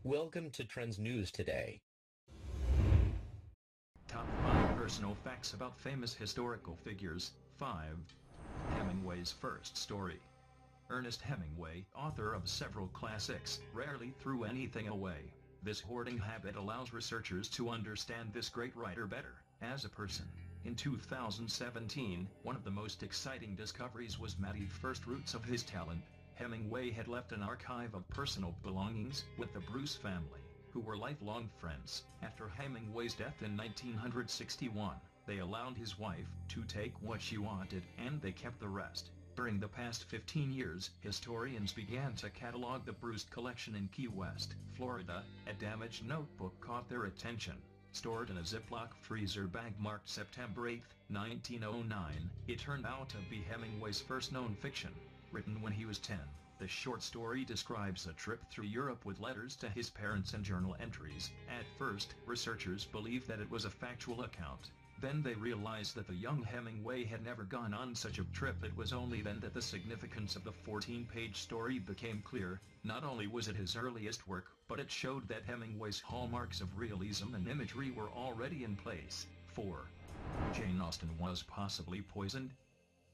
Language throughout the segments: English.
Welcome to Trends News Today. Top 5 Personal Facts About Famous Historical Figures. 5. Hemingway's first story. Ernest Hemingway, author of several classics, rarely threw anything away. This hoarding habit allows researchers to understand this great writer better, as a person. In 2017, one of the most exciting discoveries was the first roots of his talent. Hemingway had left an archive of personal belongings with the Bruce family, who were lifelong friends. After Hemingway's death in 1961, they allowed his wife to take what she wanted and they kept the rest. During the past 15 years, historians began to catalog the Bruce collection in Key West, Florida. A damaged notebook caught their attention. Stored in a Ziploc freezer bag marked September 8, 1909, it turned out to be Hemingway's first known fiction. Written when he was 10, the short story describes a trip through Europe with letters to his parents and journal entries. At first, researchers believed that it was a factual account. Then they realized that the young Hemingway had never gone on such a trip. It was only then that the significance of the 14-page story became clear. Not only was it his earliest work, but it showed that Hemingway's hallmarks of realism and imagery were already in place. 4. Jane Austen was possibly poisoned.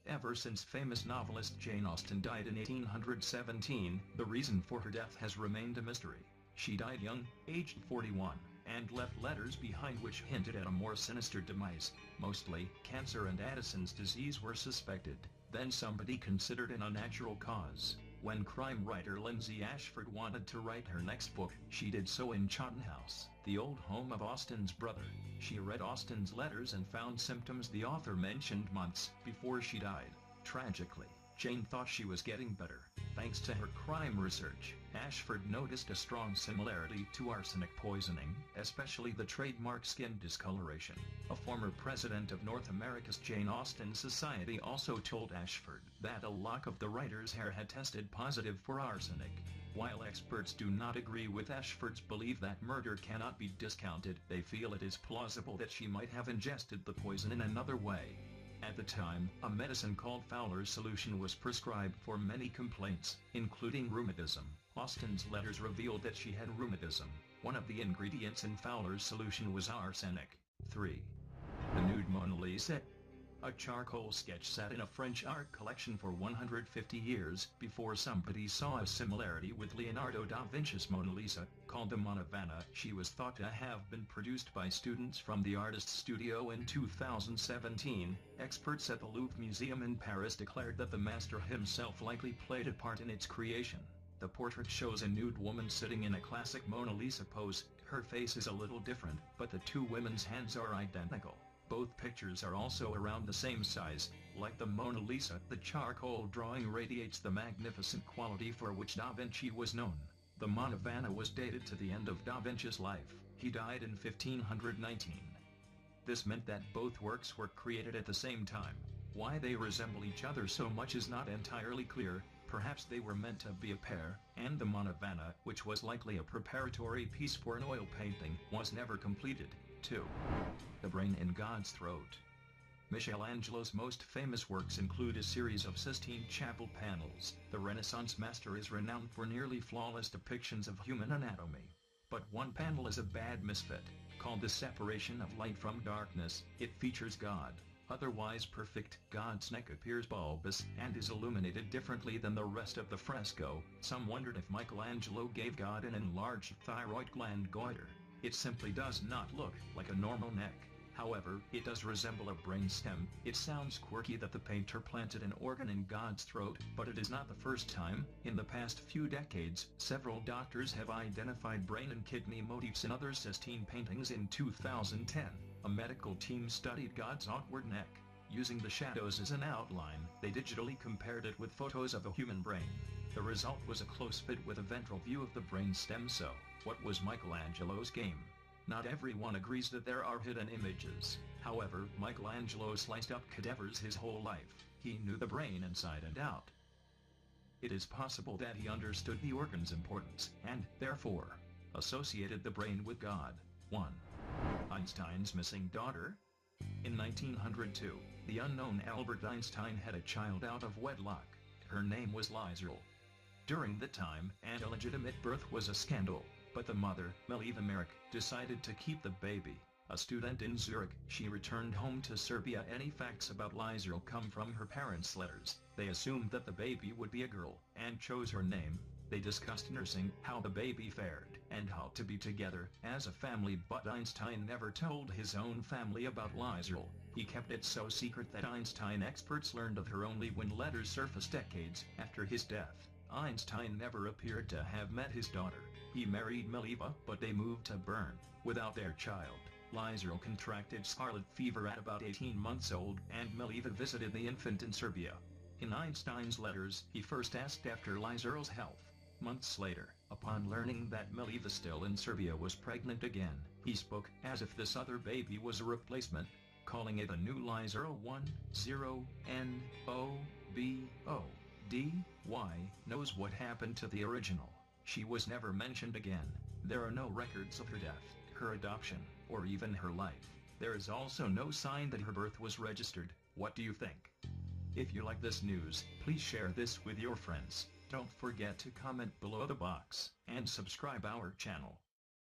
Ever since famous novelist Jane Austen died in 1817, the reason for her death has remained a mystery. She died young, aged 41, and left letters behind which hinted at a more sinister demise. Mostly, cancer and Addison's disease were suspected. Then somebody considered an unnatural cause. When crime writer Lindsay Ashford wanted to write her next book, she did so in Chawton House, the old home of Austen's brother. She read Austen's letters and found symptoms the author mentioned months before she died. Tragically, Jane thought she was getting better. Thanks to her crime research, Ashford noticed a strong similarity to arsenic poisoning, especially the trademark skin discoloration. A former president of North America's Jane Austen Society also told Ashford that a lock of the writer's hair had tested positive for arsenic. While experts do not agree with Ashford's belief that murder cannot be discounted, they feel it is plausible that she might have ingested the poison in another way. At the time, a medicine called Fowler's solution was prescribed for many complaints, including rheumatism. Austen's letters revealed that she had rheumatism. One of the ingredients in Fowler's solution was arsenic. 3. The Nude Mona Lisa. A charcoal sketch sat in a French art collection for 150 years before somebody saw a similarity with Leonardo da Vinci's Mona Lisa. Called the Mona Vanna, she was thought to have been produced by students from the artist's studio in 2017. Experts at the Louvre Museum in Paris declared that the master himself likely played a part in its creation. The portrait shows a nude woman sitting in a classic Mona Lisa pose. Her face is a little different, but the two women's hands are identical. Both pictures are also around the same size. Like the Mona Lisa, the charcoal drawing radiates the magnificent quality for which Da Vinci was known. The Mona Vanna was dated to the end of Da Vinci's life. He died in 1519. This meant that both works were created at the same time. Why they resemble each other so much is not entirely clear. Perhaps they were meant to be a pair, and the Mona Vanna, which was likely a preparatory piece for an oil painting, was never completed. 2. The Brain in God's Throat. Michelangelo's most famous works include a series of Sistine Chapel panels. The Renaissance master is renowned for nearly flawless depictions of human anatomy. But one panel is a bad misfit. Called The Separation of Light from Darkness, it features God, otherwise perfect. God's neck appears bulbous and is illuminated differently than the rest of the fresco. Some wondered if Michelangelo gave God an enlarged thyroid gland goiter. It simply does not look like a normal neck. However, it does resemble a brain stem. It sounds quirky that the painter planted an organ in God's throat, but it is not the first time. In the past few decades, several doctors have identified brain and kidney motifs in other Sistine paintings. In 2010, a medical team studied God's awkward neck. Using the shadows as an outline, they digitally compared it with photos of a human brain. The result was a close fit with a ventral view of the brain stem. So, what was Michelangelo's game? Not everyone agrees that there are hidden images. However, Michelangelo sliced up cadavers his whole life. He knew the brain inside and out. It is possible that he understood the organ's importance, and, therefore, associated the brain with God. 1. Einstein's missing daughter. In 1902, the unknown Albert Einstein had a child out of wedlock. Her name was Liesl. During the time, an illegitimate birth was a scandal. But the mother, Meliva Merrick, decided to keep the baby. A student in Zurich, she returned home to Serbia. Any facts about Liesel come from her parents' letters. They assumed that the baby would be a girl, and chose her name. They discussed nursing, how the baby fared, and how to be together as a family, but Einstein never told his own family about Liesel. He kept it so secret that Einstein experts learned of her only when letters surfaced decades after his death. Einstein never appeared to have met his daughter. He married Meliva, but they moved to Bern, without their child. Liesel contracted scarlet fever at about 18 months old, and Meliva visited the infant in Serbia. In Einstein's letters, he first asked after Liesel's health. Months later, upon learning that Meliva still in Serbia was pregnant again, he spoke as if this other baby was a replacement, calling it a new Liesel. 10NOBODY knows what happened to the original. She was never mentioned again. There are no records of her death, her adoption, or even her life. There is also no sign that her birth was registered. What do you think? If you like this news, please share this with your friends. Don't forget to comment below the box, and subscribe our channel.